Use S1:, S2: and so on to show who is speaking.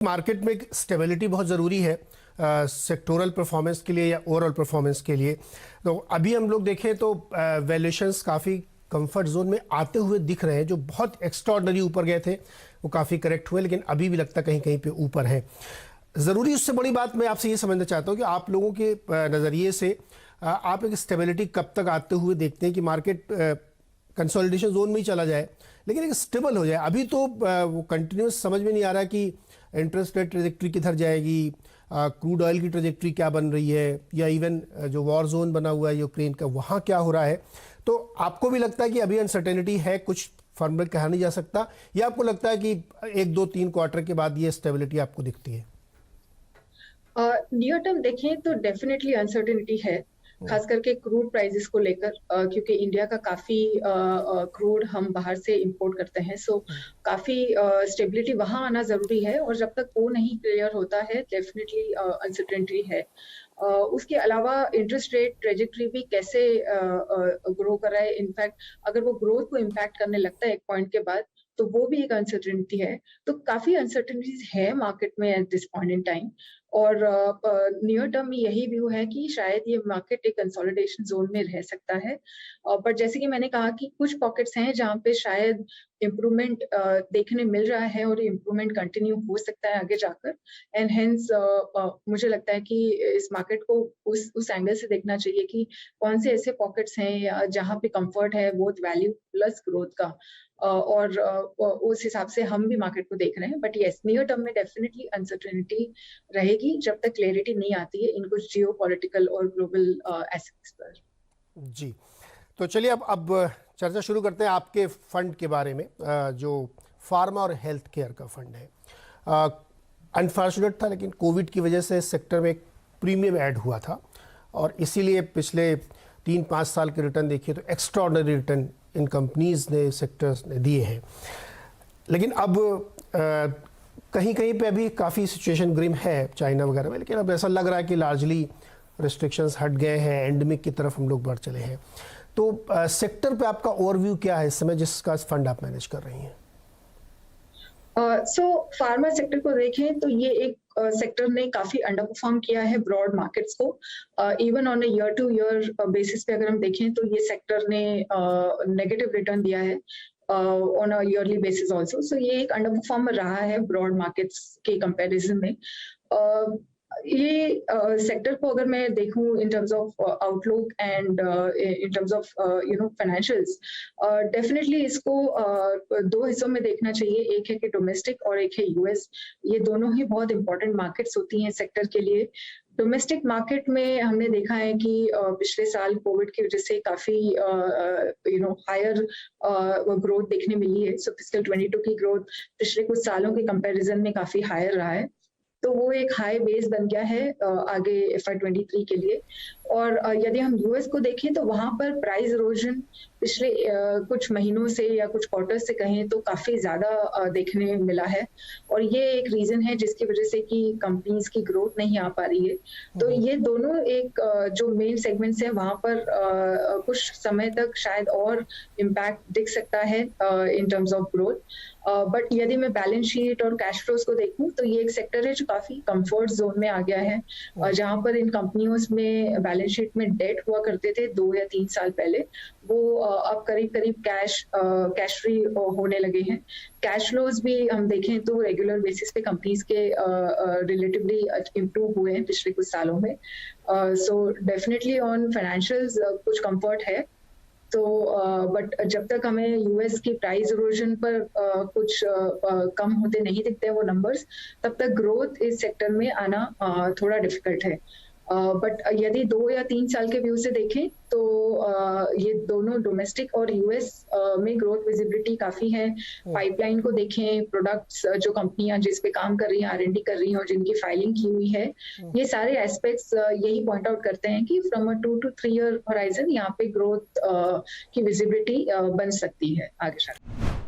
S1: Market में stability बहुत ज़रूरी है सेक्टोरल परफॉर्मेंस के लिए या ओवरऑल परफॉर्मेंस के लिए। तो अभी हम लोग देखें तो वैल्यूएशंस काफ़ी कंफर्ट जोन में आते हुए दिख रहे हैं। जो बहुत एक्स्ट्राऑर्डिनरी ऊपर गए थे वो काफ़ी करेक्ट हुए, लेकिन अभी भी लगता कहीं कहीं पे ऊपर है। ज़रूरी उससे बड़ी बात मैं आपसे ये समझना चाहता हूँ कि आप लोगों के नज़रिए से आप एक स्टेबिलिटी कब तक आते हुए देखते हैं कि मार्केट कंसोलिडेशन जोन में ही चला जाए लेकिन एक स्टेबल हो जाए। अभी तो वो कंटिन्यूस समझ में नहीं आ रहा कि इंटरेस्ट रेट ट्रेजेक्ट्री किधर जाएगी, क्रूड ऑयल की ट्रेजेक्ट्री क्या बन रही है, या इवन जो वॉर जोन बना हुआ है यूक्रेन का वहाँ क्या हो रहा है। तो आपको भी लगता है कि अभी अनसर्टेनिटी है, कुछ फर्म में कहा नहीं जा सकता, या आपको लगता है कि 1, 2, 3 क्वार्टर के बाद ये स्टेबिलिटी आपको दिखती है?
S2: नियर टर्म देखें तो डेफिनेटली अनसर्टेनिटी है, खास करके क्रूड प्राइसेस को लेकर, क्योंकि इंडिया का काफी क्रूड हम बाहर से इंपोर्ट करते हैं, सो काफी स्टेबिलिटी वहां आना जरूरी है। और जब तक वो नहीं क्लियर होता है डेफिनेटली अनसर्टेनिटी है। उसके अलावा इंटरेस्ट रेट ट्रेजेक्टरी भी कैसे ग्रो कर रहा है, इनफैक्ट अगर वो ग्रोथ को इम्पैक्ट करने लगता है एक पॉइंट के बाद तो वो भी एक अनसर्टेनिटी है। तो काफी अनसर्टेनिटीज है मार्केट में at this point in time. और नियर टर्म में यही व्यू है कि शायद ये मार्केट एक कंसोलिडेशन जोन में रह सकता है। पर जैसे कि मैंने कहा कि कुछ पॉकेट्स हैं जहाँ पे शायद इम्प्रूवमेंट देखने मिल रहा है और इम्प्रूवमेंट कंटिन्यू हो सकता है आगे जाकर। एंड हेंस मुझे लगता है कि इस मार्केट को उस एंगल से देखना चाहिए कि कौन से ऐसे पॉकेट्स हैं जहाँ पे कंफर्ट है बोथ वैल्यू प्लस ग्रोथ का। और उस हिसाब से हम भी मार्केट को देख रहे हैं। बट यस, नियर टर्म में डेफिनेटली अनसर्टेनिटी रहेगी जब तक क्लैरिटी नहीं आती है इन कुछ जियो पॉलिटिकल और ग्लोबल एस्पेक्ट्स पर। जी,
S1: तो चलिए अब चर्चा शुरू करते हैं आपके फंड के बारे में, जो फार्मा और हेल्थ केयर का फंड है। अनफॉर्चुनेट था, लेकिन कोविड की वजह से सेक्टर में एक प्रीमियम ऐड हुआ था और इसीलिए पिछले 3-5 साल के रिटर्न देखिए तो एक्स्ट्राऑर्डिनरी रिटर्न इन कंपनीज ने, सेक्टर्स ने दिए हैं। लेकिन अब कहीं कहीं पे अभी काफ़ी सिचुएशन ग्रिम है चाइना वगैरह में, लेकिन अब ऐसा लग रहा है कि लार्जली रिस्ट्रिक्शंस हट गए हैं, एंडेमिक की तरफ हम लोग बढ़ चले हैं। तो सेक्टर पे आपका ओवरव्यू क्या है इस समय जिसका फंड आप मैनेज कर रही हैं?
S2: फार्मा सेक्टर को देखें तो ये एक सेक्टर ने काफी अंडर परफॉर्म किया है ब्रॉड मार्केट्स को। Even on a year two year basis पे अगर हम देखें तो ये सेक्टर ने नेगेटिव रिटर्न दिया है on a yearly basis also. So ये एक अंडर परफॉर्मर रहा है ब्रॉड मार्केट्स के कंपैरिजन में। ये सेक्टर को अगर मैं देखूं in terms of outlook and in terms of financials, definitely इसको दो हिस्सों में देखना चाहिए। एक है कि डोमेस्टिक और एक है यूएस। ये दोनों ही बहुत इंपॉर्टेंट मार्केट्स होती हैं सेक्टर के लिए। डोमेस्टिक मार्केट में हमने देखा है कि पिछले साल कोविड की वजह से काफी हायर ग्रोथ देखने मिली है। सो फिस्कल 22 की ग्रोथ पिछले कुछ सालों के कंपैरिजन में काफी हायर रहा है, तो वो एक हाई बेस बन गया है आगे FY23 के लिए। और यदि हम यूएस को देखें तो वहां पर प्राइस इरोजन पिछले कुछ महीनों से या कुछ क्वार्टर से कहें तो काफी ज्यादा देखने मिला है। और ये एक रीजन है जिसकी वजह से कि कंपनीज की ग्रोथ नहीं आ पा रही है। तो ये दोनों एक जो मेन सेगमेंट्स है वहां पर कुछ समय तक शायद और इम्पैक्ट दिख सकता है in terms of growth. But यदि मैं बैलेंस शीट और कैश फ्लोज को देखूं तो ये एक सेक्टर है जो काफी कंफर्ट जोन में आ गया है, जहां पर इन कंपनियों में बैलेंस शीट में डेट हुआ करते थे 2 या 3 साल पहले, वो अब करीब करीब कैश फ्री होने लगे हैं। कैश फ्लोज भी हम देखें तो रेगुलर बेसिस पे कंपनीज के रिलेटिवली इम्प्रूव हुए हैं पिछले कुछ सालों में। सो डेफिनेटली ऑन फाइनेंशियल्स कुछ कंफर्ट है। तो बट जब तक हमें यूएस की प्राइस इरोजन पर कुछ कम होते नहीं दिखते वो नंबर्स, तब तक ग्रोथ इस सेक्टर में आना थोड़ा डिफिकल्ट है। बट यदि 2 या 3 साल के व्यू से देखें तो ये दोनों डोमेस्टिक और यूएस में ग्रोथ विजिबिलिटी काफी है। पाइपलाइन को देखें, प्रोडक्ट्स जो कंपनियां जिस पे काम कर रही हैं, R&D कर रही हैं और जिनकी फाइलिंग की हुई है, ये सारे एस्पेक्ट्स यही पॉइंट आउट करते हैं कि from a 2 to 3 year horizon यहाँ पे ग्रोथ की विजिबिलिटी बन सकती है आगे चलकर।